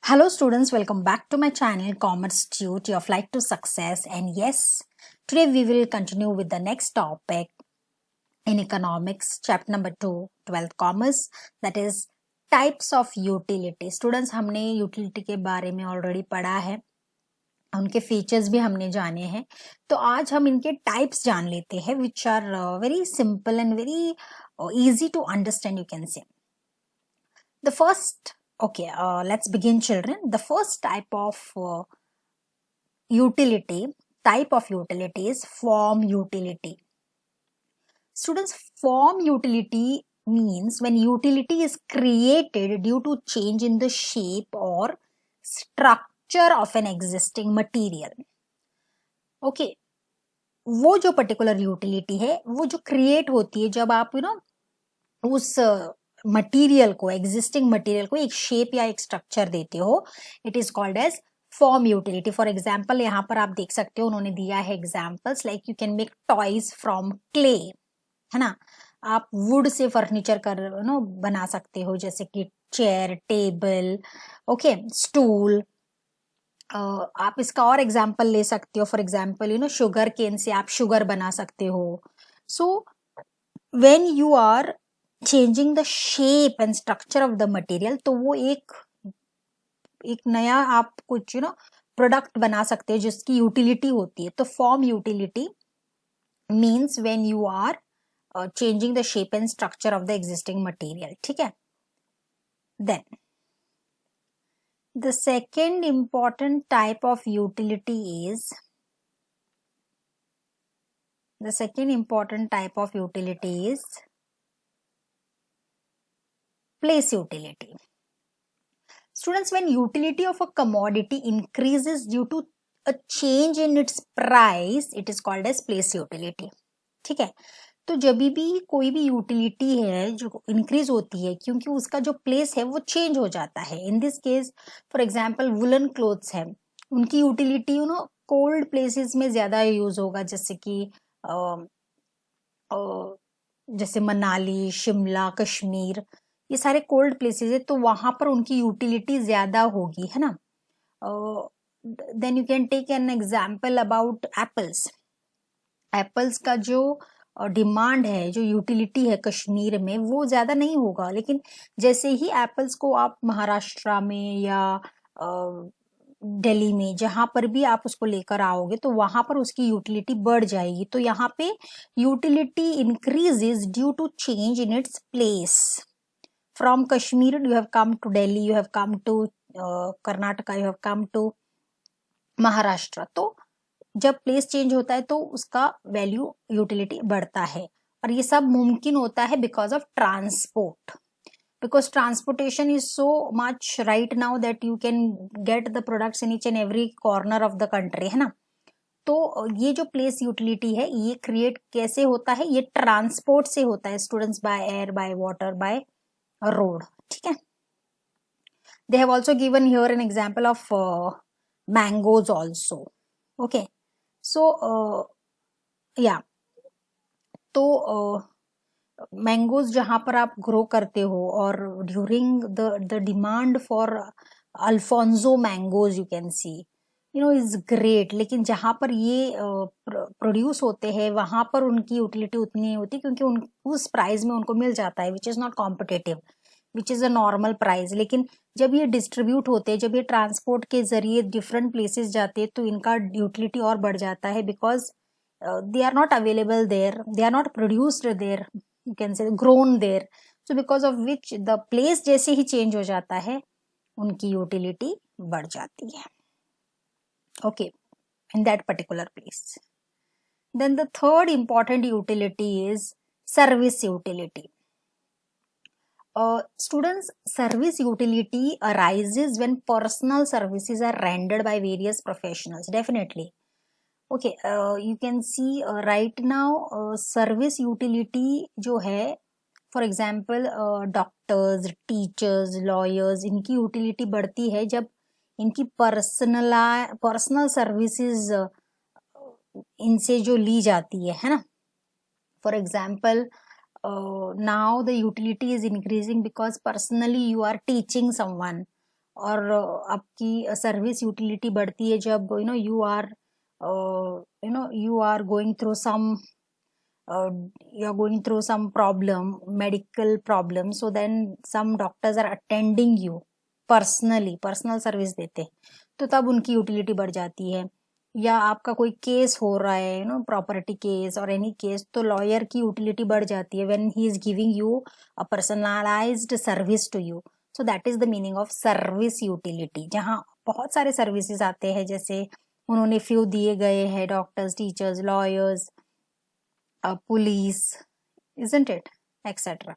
Hello students, welcome back to my channel Commerce Tute, your flight to success. And yes, today we will continue with the next topic in economics, chapter number 2, 12th commerce, that is types of utility. Students, हमने utility के बारे में already पढ़ा है, उनके features भी हमने जाने हैं. तो आज हम इनके टाइप्स जान लेते हैं, which are very simple and very easy to understand, you can say. The first, okay, let's begin, children. The first type of utility is form utility. Students, form utility means when utility is created due to change in the shape or structure of an existing material. Okay, वो जो particular utility है वो जो create होती है जब आप उस मटीरियल को, एग्जिस्टिंग मटीरियल को एक शेप या एक स्ट्रक्चर देते हो, it is called as form utility. For example यहाँ पर आप देख सकते हो, उन्होंने दिया है examples like you can make toys from clay, है ना. आप वुड से फर्नीचर बना सकते हो, जैसे कि चेयर, टेबल, ओके, स्टूल. आप इसका और एग्जाम्पल ले सकते हो. फॉर एग्जाम्पल शुगर केन से आप शुगर बना सकते हो. So when you are changing the shape and structure of the material, तो वो एक नया आप कुछ प्रोडक्ट बना सकते हैं जिसकी यूटिलिटी होती है. तो form utility means when you are changing the shape and structure of the existing material. ठीक है. Then the second important type of utility is place utility. Students, when utility of a commodity increases due to a change in its price, it is called as place utility. ठीक है. तो जब भी कोई भी utility है जो increase होती है क्योंकि उसका जो प्लेस है वो चेंज हो जाता है. In this case for example woollen clothes है, उनकी यूटिलिटी कोल्ड प्लेसेस में ज्यादा यूज होगा, जैसे कि जैसे मनाली, शिमला, कश्मीर, ये सारे कोल्ड प्लेसेस है, तो वहां पर उनकी यूटिलिटी ज्यादा होगी, है ना. Then you can take an example about apples. Apples का जो डिमांड है, जो यूटिलिटी है कश्मीर में, वो ज्यादा नहीं होगा, लेकिन जैसे ही एप्पल्स को आप महाराष्ट्र में या दिल्ली में, जहां पर भी आप उसको लेकर आओगे, तो वहां पर उसकी यूटिलिटी बढ़ जाएगी. तो यहाँ पे utility increases due to change in its place. From Kashmir, you have come to Delhi, you have come to Karnataka, you have come to Maharashtra. तो जब प्लेस चेंज होता है तो उसका वैल्यू, यूटिलिटी बढ़ता है. और ये सब मुमकिन होता है because of transport. Because transportation is so much right now that you can get the products in each and every corner of the country, है ना. तो ये जो प्लेस यूटिलिटी है ये क्रिएट कैसे होता है? ये ट्रांसपोर्ट से होता है students, by air, by water, by road. ठीक है. they have also given here an example of mangoes also. okay, so yeah, तो मैंगोज जहां पर आप ग्रो करते हो, और during the demand for Alfonso mangoes, you can see is great. लेकिन जहां पर ये प्रोड्यूस होते हैं वहां पर उनकी यूटिलिटी उतनी नहीं होती, क्योंकि उस प्राइस में उनको मिल जाता है, which is not competitive, which is a normal price. लेकिन जब ये डिस्ट्रीब्यूट होते हैं, जब ये ट्रांसपोर्ट के जरिए डिफरेंट प्लेसेस जाते हैं, तो इनका यूटिलिटी और बढ़ जाता है, because they are not available there, they are not produced there, you can say grown there. So because of which the place जैसे ही चेंज हो जाता है, उनकी यूटिलिटी बढ़ जाती है. okay, in that particular place. Then the third important utility is service utility. Students, service utility arises when personal services are rendered by various professionals. Definitely. Okay, you can see right now service utility जो है, for example doctors, teachers, lawyers, इनकी utility बढ़ती है जब इनकी personal services इनसे जो ली जाती है ना. For example now the utility is increasing because personally you are teaching someone, और आपकी सर्विस यूटिलिटी बढ़ती है जब you are going through some you are going through some problem, medical problem, so then some doctors are attending you personal service देते हैं, तो तब उनकी यूटिलिटी बढ़ जाती है। या आपका कोई केस हो रहा है, प्रॉपर्टी केस और एनी केस, तो लॉयर की यूटिलिटी बढ़ जाती है when he is giving you a personalized service to you. So that is the meaning of service utility, जहाँ बहुत सारे सर्विसेज आते हैं, जैसे उन्होंने फ्यू दिए गए हैं, doctors, teachers, lawyers, police, isn't it, etc.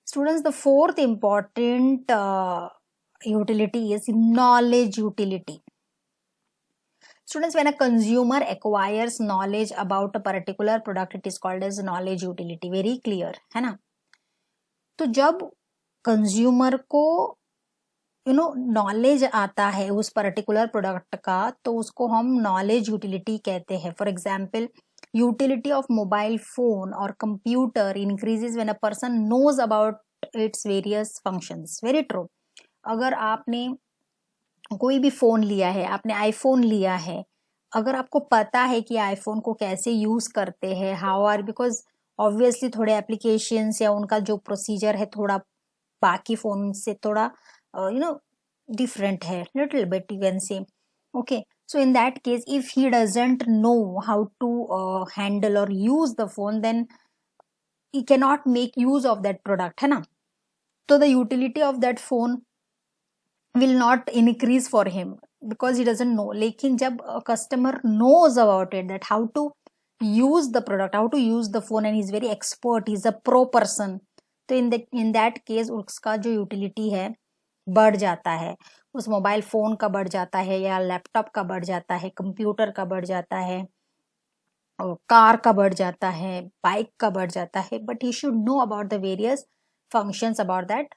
Students, the fourth important utility is knowledge utility. Students, when a consumer acquires knowledge about a particular product, it is called as knowledge utility. Very clear है ना? तो जब consumer को knowledge आता है उस particular product का, तो उसको हम नॉलेज यूटिलिटी कहते हैं। For example, utility of mobile phone और computer increases when a person knows about its various functions. Very true. अगर आपने कोई भी फोन लिया है, आपने आईफोन लिया है, अगर आपको पता है कि आईफोन को कैसे यूज करते हैं, हाउ आर, बिकॉज ऑब्वियसली थोड़े एप्लीकेशंस या उनका जो प्रोसीजर है थोड़ा बाकी फोन से थोड़ा different hai, little bit you can say. Okay, so in that case, if he doesn't know how to handle or use the phone, then he cannot make use of that product, है ना? So the utility of that phone will not increase for him because he doesn't know. लेकिन जब customer knows about it, that how to use the product, how to use the phone, and he's very expert, he's a pro person, तो in that case उसका जो utility है बढ़ जाता है। उस मोबाइल फोन का बढ़ जाता है, या लैपटॉप का बढ़ जाता है, कंप्यूटर का बढ़ जाता है, कार का बढ़ जाता है, बाइक का बढ़ जाता है, but he should know about the various functions about that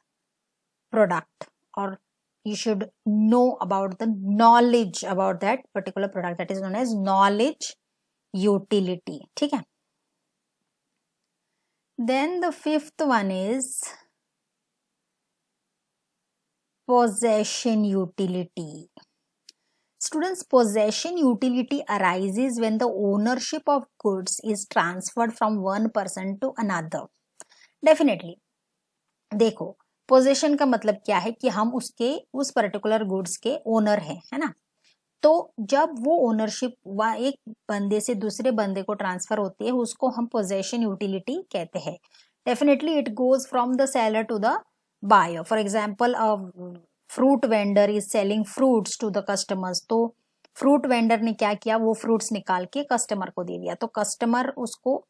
product, और he should know about the knowledge about that particular product, that is known as knowledge utility. ठीक है? Then the fifth one is possession utility. Students, possession utility arises when the ownership of goods is transferred from one person to another. Definitely. देखो, possession का मतलब क्या है कि हम उस पर्टिकुलर गुड्स के ओनर हैं, है ना? तो जब वो ओनरशिप एक बंदे से दूसरे बंदे को ट्रांसफर होती है, उसको हम पोजेशन यूटिलिटी कहते हैं। Definitely it goes from the seller to the buyer. For example, a fruit vendor is selling fruits to the customers, तो फ्रूट वेंडर ने क्या किया, वो फ्रूट्स निकाल के कस्टमर को दे दिया, तो कस्टमर उसको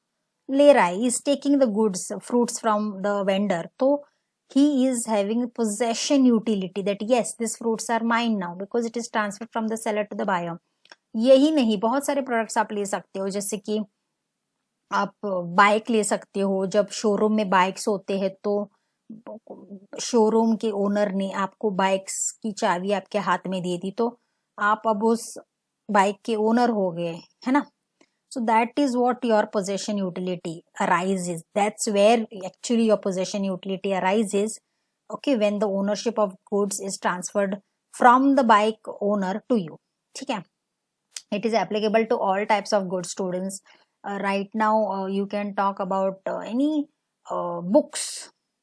ले रहा है, is taking the goods fruits from the vendor, तो he is having possession utility that yes, these fruits are mine now because it is transferred from the seller to the buyer. यही नहीं, बहुत सारे products आप ले सकते हो, जैसे कि आप बाइक ले सकते हो। जब शोरूम में बाइक्स होते हैं तो शोरूम के ओनर ने आपको बाइक्स की चाबी आपके हाथ में दे दी, तो आप अब उस बाइक के ओनर हो गए, है ना? So that is what your possession utility arises. That's where actually your possession utility arises. Okay, when the ownership of goods is transferred from the bike owner to you. ठीक है? It is applicable to all types of goods, students. Right now, you can talk about any books.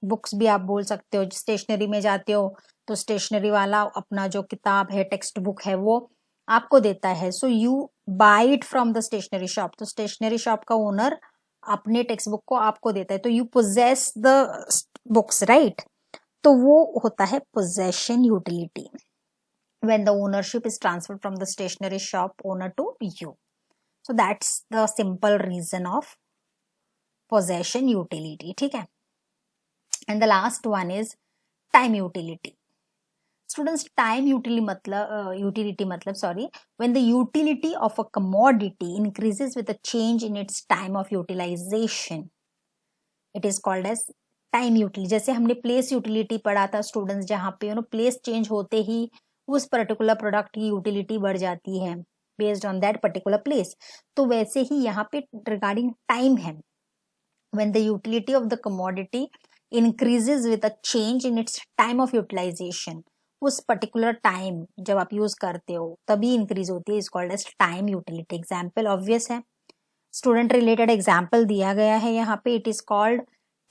Books भी आप बोल सकते हो। Stationery में जाते हो तो स्टेशनरी वाला अपना जो किताब है, टेक्स्ट बुक है, वो आपको देता है। So you buy it from the stationery shop, तो स्टेशनरी शॉप का ओनर अपने टेक्स्ट बुक को आपको देता है, तो you possess the books, right? तो वो होता है possession utility, when the ownership is transferred from the stationery shop owner to you. So that's the simple reason of possession utility. ठीक है? And the last one is time utility. Students, time utility matlab, when the utility of a commodity increases with a change in its time of utilization, it is called as time utility. जैसे हमने place utility पढ़ा था students, जहाँ पे place change होते ही उस particular product की utility बढ़ जाती है based on that particular place, तो वैसे ही यहाँ पे रिगार्डिंग टाइम है, when the utility of the commodity increases with a change in its time of utilization. उस पर्टिकुलर टाइम जब आप यूज करते हो तभी इंक्रीज होती है, is called as time utility. Example obvious है, स्टूडेंट रिलेटेड एग्जाम्पल दिया गया है यहाँ पे. It is called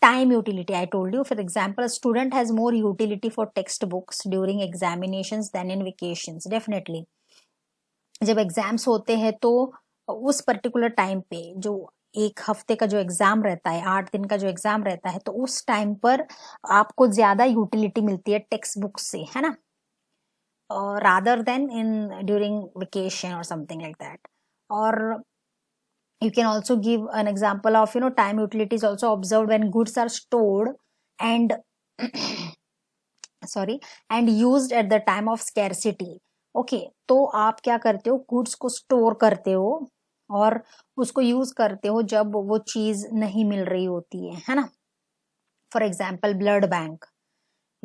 time utility. I told you, for example, a student has more utility for textbooks during examinations than in vacations. Definitely जब exams होते हैं तो उस पर्टिकुलर टाइम पे, जो एक हफ्ते का जो एग्जाम रहता है, 8 दिन का जो एग्जाम रहता है, तो उस टाइम पर आपको ज्यादा यूटिलिटी मिलती है टेक्स्ट बुक से, है ना, rather then in during vacation और समथिंग लाइक दैट. और you can also give an example of time utility is also observed when goods are stored and sorry and used at the time of scarcity. okay, तो आप क्या करते हो, goods को store करते हो और उसको यूज करते हो जब वो चीज नहीं मिल रही होती है ना. For example blood bank,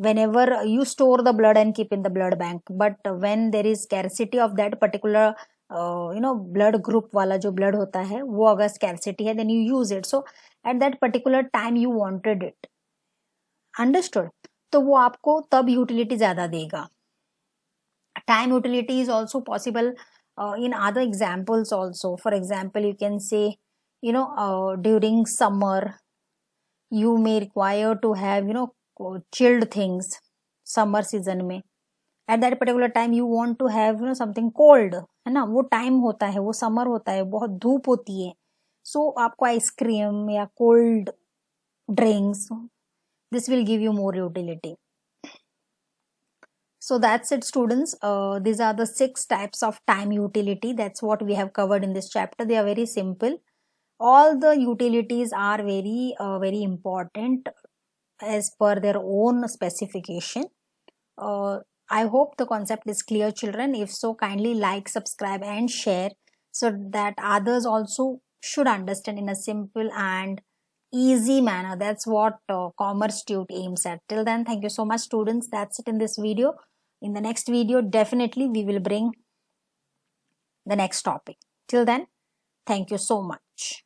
whenever you store the blood and keep in the blood bank, but when there is scarcity of that particular blood group वाला जो blood होता है, वो अगर scarcity है then you use it. So at that particular time you wanted it. Understood? तो वो आपको तब utility ज्यादा देगा. Time utility is also possible in other examples also. For example, you can say during summer you may require to have chilled things. Summer season में at that particular time you want to have something cold, है ना, वो time होता है, वो summer होता है, बहुत धूप होती है, सो आपको आइसक्रीम या cold drinks, this will give you more utility. So that's it, students. These are the 6 types of time utility. That's what we have covered in this chapter. They are very simple. All the utilities are very important as per their own specification. I hope the concept is clear, children. If so, kindly like, subscribe and share so that others also should understand in a simple and easy manner. That's what Commerce Tute aims at. Till then, thank you so much, students. That's it in this video. In the next video, definitely we will bring the next topic. Till then, thank you so much.